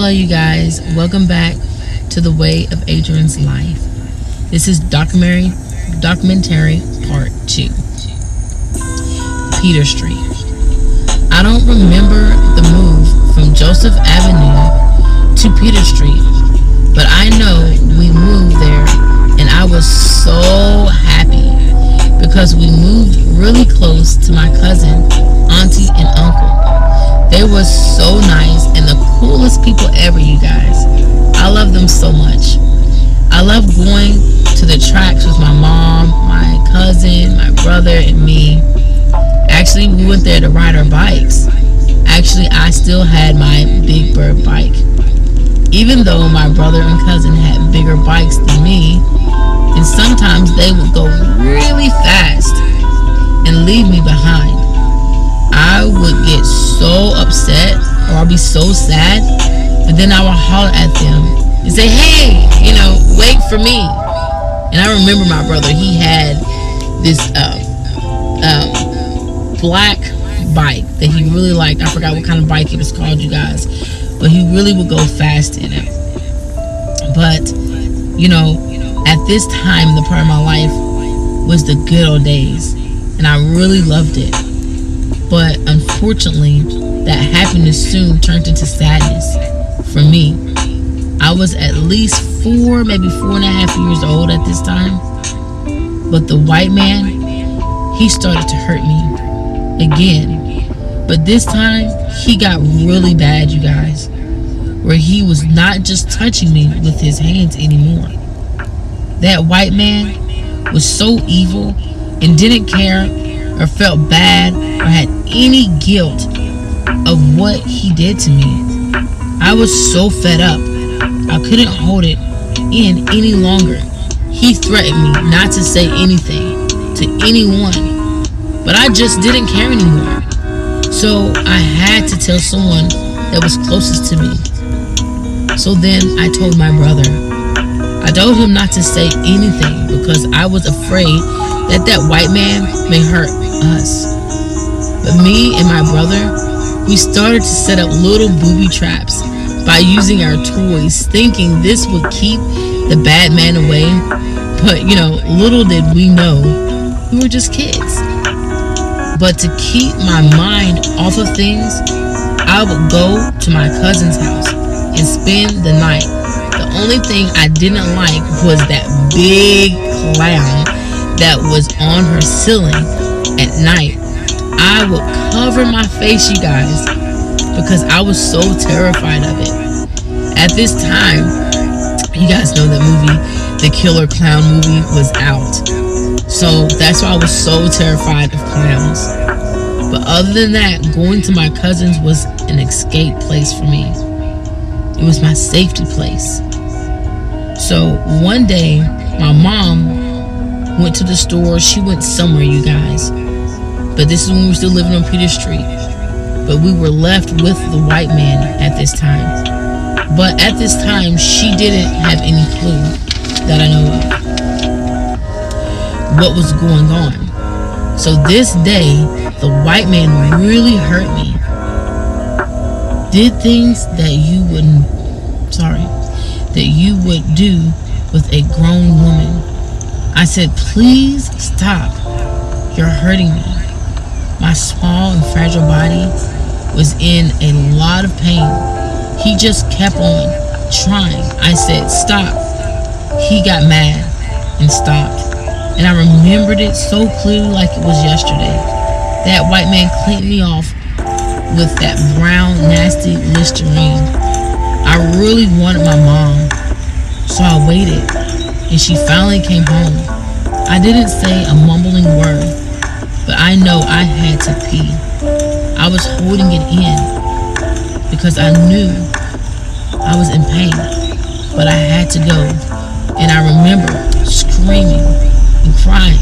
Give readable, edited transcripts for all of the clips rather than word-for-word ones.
Hello, you guys. Welcome back to The Way of Adrian's Life. This is documentary part 2. Peter Street. I don't remember the move from Joseph Avenue to Peter Street, but I know we moved there, and I was so happy because we moved really close to my cousin, auntie, and uncle. They were so nice and the coolest people ever, you guys. I love them so much. I love going to the tracks with my mom, my cousin, my brother, and me. Actually, we went there to ride our bikes. Actually, I still had my Big Bird bike. Even though my brother and cousin had bigger bikes than me, and sometimes they would go really fast and leave me behind. I would get so upset, or I'd be so sad, but then I would holler at them and say, hey, wait for me. And I remember my brother, he had this black bike that he really liked. I forgot what kind of bike it was called, you guys, but he really would go fast in it. But, at this time, the part of my life was the good old days, and I really loved it. But unfortunately, that happiness soon turned into sadness for me. I was at least 4, maybe 4.5 years old at this time. But the white man, he started to hurt me again. But this time, he got really bad, you guys, where he was not just touching me with his hands anymore. That white man was so evil and didn't care or felt bad or had any guilt of what he did to me. I was so fed up. I couldn't hold it in any longer. He threatened me not to say anything to anyone, but I just didn't care anymore. So I had to tell someone that was closest to me. So then I told my brother. I told him not to say anything because I was afraid that white man may hurt us. But me and my brother, we started to set up little booby traps by using our toys, thinking this would keep the bad man away. But little did we know, we were just kids. But to keep my mind off of things, I would go to my cousin's house and spend the night. The only thing I didn't like was that big clown that was on her ceiling at night. I would cover my face, you guys, because I was so terrified of it. At this time, you guys know that movie, the Killer Clown movie, was out. So that's why I was so terrified of clowns. But other than that, going to my cousin's was an escape place for me. It was my safety place. So one day, my mom went to the store. She went somewhere, you guys. But this is when we were still living on Peter Street. But we were left with the white man at this time. But at this time, she didn't have any clue that I know of what was going on. So this day, the white man really hurt me. Did things that you would do with a grown woman. I said, please stop. You're hurting me. My small and fragile body was in a lot of pain. He just kept on trying. I said, stop. He got mad and stopped. And I remembered it so clearly like it was yesterday. That white man cleaned me off with that brown, nasty Listerine. I really wanted my mom, so I waited, and she finally came home. I didn't say a mumbling word, but I know I had to pee. I was holding it in because I knew I was in pain, but I had to go. And I remember screaming and crying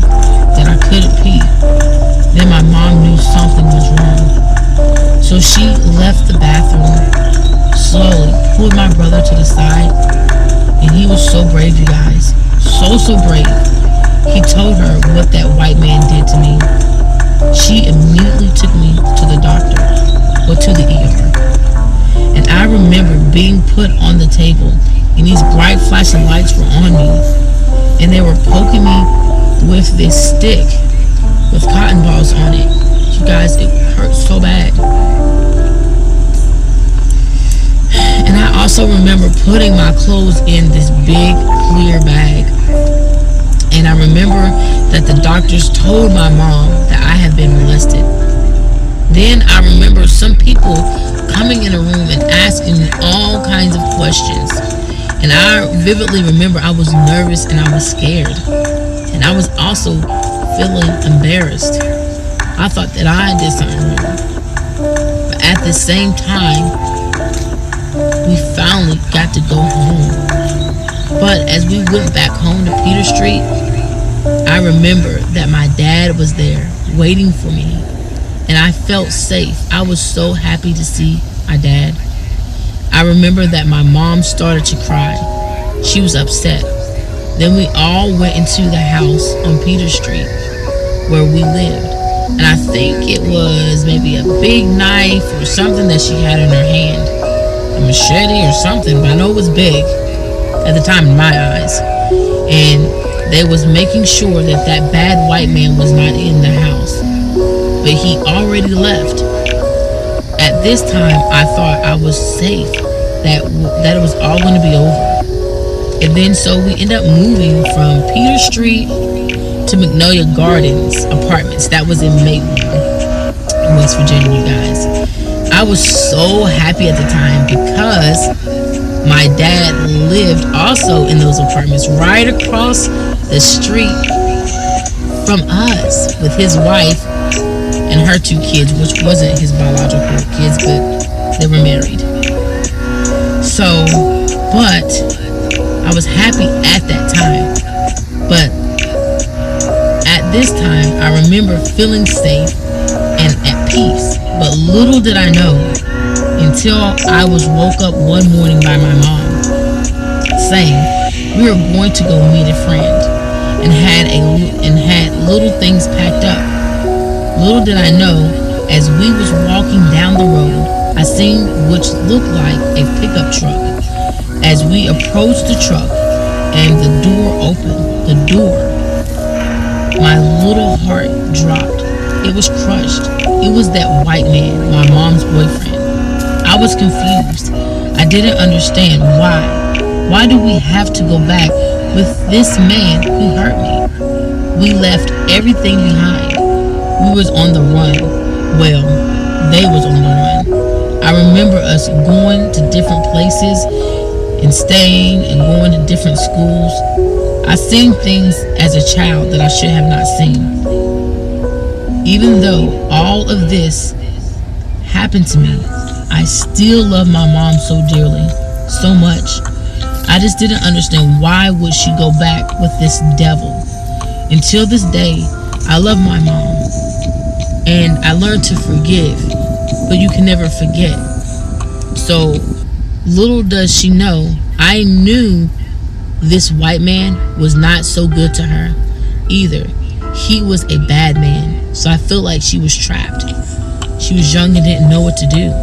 that I couldn't pee. Then my mom knew something was wrong. So she left the bathroom, slowly pulled my brother to the side, and he was so brave, you guys. So brave. He told her what that white man did to me. She immediately took me to the doctor, or to the ER. And I remember being put on the table, and these bright flashing lights were on me, and they were poking me with this stick with cotton balls on it. You guys, it hurt so bad. And I also remember putting my clothes in this big clear bag. And I remember that the doctors told my mom that I had been molested. Then I remember some people coming in a room and asking me all kinds of questions. And I vividly remember I was nervous and I was scared. And I was also feeling embarrassed. I thought that I did something wrong. But at the same time, we finally got to go home. But as we went back home to Peter Street, I remember that my dad was there waiting for me, and I felt safe. I was so happy to see my dad. I remember that my mom started to cry. She was upset. Then we all went into the house on Peter Street where we lived. And I think it was maybe a big knife or something that she had in her hand. A machete or something, but I know it was big at the time in my eyes. And they was making sure that that bad white man was not in the house. But he already left. At this time, I thought I was safe, that it was all going to be over. And then so we end up moving from Peter Street to Magnolia Gardens apartments. That was in Maitland, West Virginia, you guys. I was so happy at the time because my dad lived also in those apartments right across the street from us with his wife and her 2 kids, which wasn't his biological kids, but they were married. So, but I was happy at that time. But at this time, I remember feeling safe and at peace. But little did I know until I was woke up one morning by my mom saying we were going to go meet a friend and had little things packed up. Little did I know, as we was walking down the road, I seen which looked like a pickup truck. As we approached the truck and the door opened, my little heart dropped. It was crushed. It was that white man, my mom's boyfriend. I was confused. I didn't understand why. Why do we have to go back with this man who hurt me? We left everything behind. We was on the run. Well, they was on the run. I remember us going to different places and staying and going to different schools. I seen things as a child that I should have not seen. Even though all of this happened to me, I still love my mom so dearly, so much. I just didn't understand why would she go back with this devil. Until this day, I love my mom. And I learned to forgive, but you can never forget. So little does she know, I knew this white man was not so good to her either. He was a bad man. So I feel like she was trapped. She was young and didn't know what to do.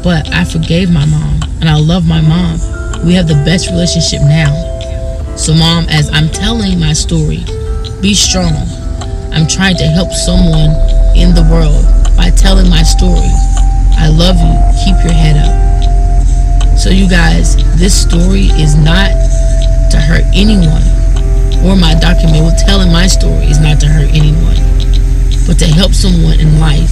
But I forgave my mom, and I love my mom. We have the best relationship now. So Mom, as I'm telling my story, be strong. I'm trying to help someone in the world by telling my story. I love you. Keep your head up. So you guys, this story is not to hurt anyone, or my document with telling my story is not to hurt anyone, but to help someone in life.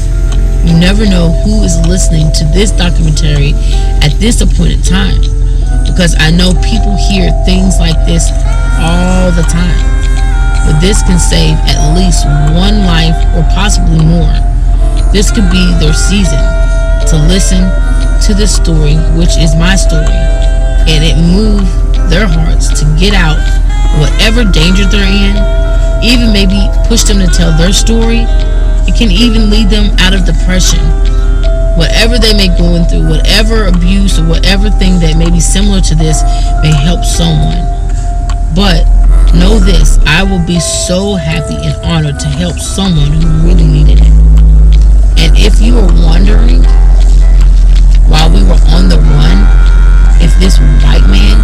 You never know who is listening to this documentary at this appointed time, because I know people hear things like this all the time. But this can save at least one life or possibly more. This could be their season to listen to this story, which is my story, and it moved their hearts to get out whatever danger they're in, even maybe push them to tell their story. It can even lead them out of depression. Whatever they may be going through, whatever abuse or whatever thing that may be similar to this may help someone. But know this, I will be so happy and honored to help someone who really needed it. And if you are wondering while we were on the run, if this white man